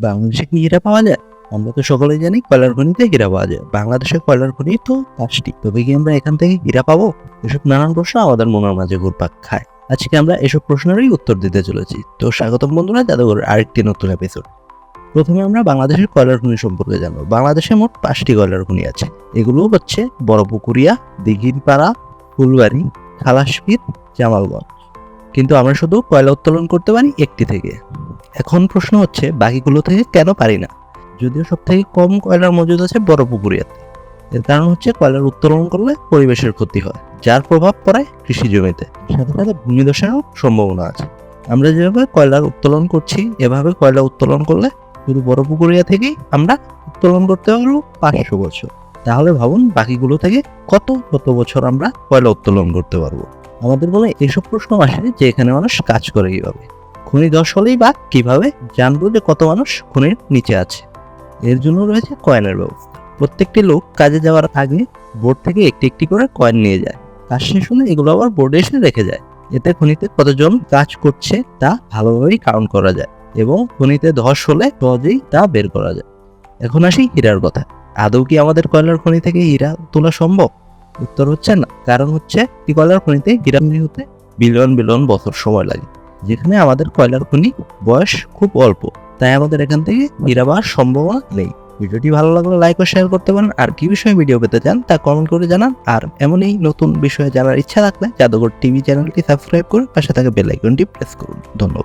বাংলাদেশে কি হীরা পাওয়া যায়? আমরা তো সকলেই জানি কয়লার খনিতে হীরা পাওয়া যায়। বাংলাদেশের কয়লার খনি তো 5টি, তবে কি আমরা এখান থেকে হীরা পাবো? এসব নানান প্রশ্ন আমাদের মনের মাঝে ঘুরপাক খায়। আজকে আমরা এসব প্রশ্নেরই উত্তর দিতে চলেছি। তো স্বাগতম বন্ধুরা জাদুঘরের আরেকটি নতুন এপিসোড। প্রথমে আমরা বাংলাদেশের কয়লার খনি সম্পর্কে জানবো। বাংলাদেশে মোট 5টি কয়লার খনি আছে। এগুলো হচ্ছে বড়পুকুরিয়া, দিঘিরপাড়া, ফুলবাড়ি, খালাসপীর, জামালগঞ্জ। কিন্তু আমরা শুধু কয়লা উত্তোলন করতে পারি একটি থেকে। এখন প্রশ্ন হচ্ছে বাকিগুলো থেকে কেন পারি না? যদিও সব থেকে কম কয়লার মজুদ আছে বড়পুকুরিয়াতে। এর কারণ হচ্ছে কয়লার উত্তোলন করলে পরিবেশের ক্ষতি হয়, যার প্রভাব পড়ে কৃষি জমিতে, সাথে সাথে ভূমিধসেরও সম্ভাবনা আছে। আমরা যেভাবে কয়লার উত্তোলন করছি, এভাবে কয়লা উত্তোলন করলে শুধু বড়পুকুরিয়া থেকেই আমরা উত্তোলন করতে পারবো 500 বছর। তাহলে ভাবুন বাকিগুলো থেকে কত বছর আমরা কয়লা উত্তোলন করতে পারবো। আমাদের বলে এসব প্রশ্ন আসে যে এখানে মানুষ কাজ করে কিভাবে, খনি ধস হলেই বা কিভাবে জানবো যে কত মানুষ খনির নিচে আছে। এর জন্য রয়েছে কয়েনের ব্যবস্থা। প্রত্যেকটি লোক কাজে যাওয়ার আগে বোর্ড থেকে একটি একটি করে কয়েন নিয়ে যায়। কাজ শেষ হলে এগুলো আবার বোর্ডে এসে রেখে যায়। এতে খনিতে কতজন কাজ করছে তা ভালোভাবেই কাউন্ট করা যায় এবং খনিতে ধস হলে সহজেই তা বের করা যায়। এখন আসি হীরার কথা। আদৌ কি আমাদের কয়লার খনি থেকে হীরা তোলা সম্ভব? উত্তর হচ্ছে না। কারণ হচ্ছে এই কয়লার খনিতে হীরা তৈরি হতে বিলিয়ন বছর সময় লাগে, যেখানে আমাদের কয়লার খনি বয়স খুব অল্প। তাই আমাদের এখান থেকে হীরা পাওয়ার সম্ভাবনা নেই। ভিডিওটি ভালো লাগলে লাইক ও শেয়ার করতে পারেন। আর কি বিষয়ে ভিডিও পেতে চান তা কমেন্ট করে জানান। আর এমনই নতুন বিষয়ে জানার ইচ্ছা থাকলে জাদুঘর টিভি চ্যানেলটি সাবস্ক্রাইব করে পাশে থাকা বেল আইকনটি প্রেস করুন। ধন্যবাদ।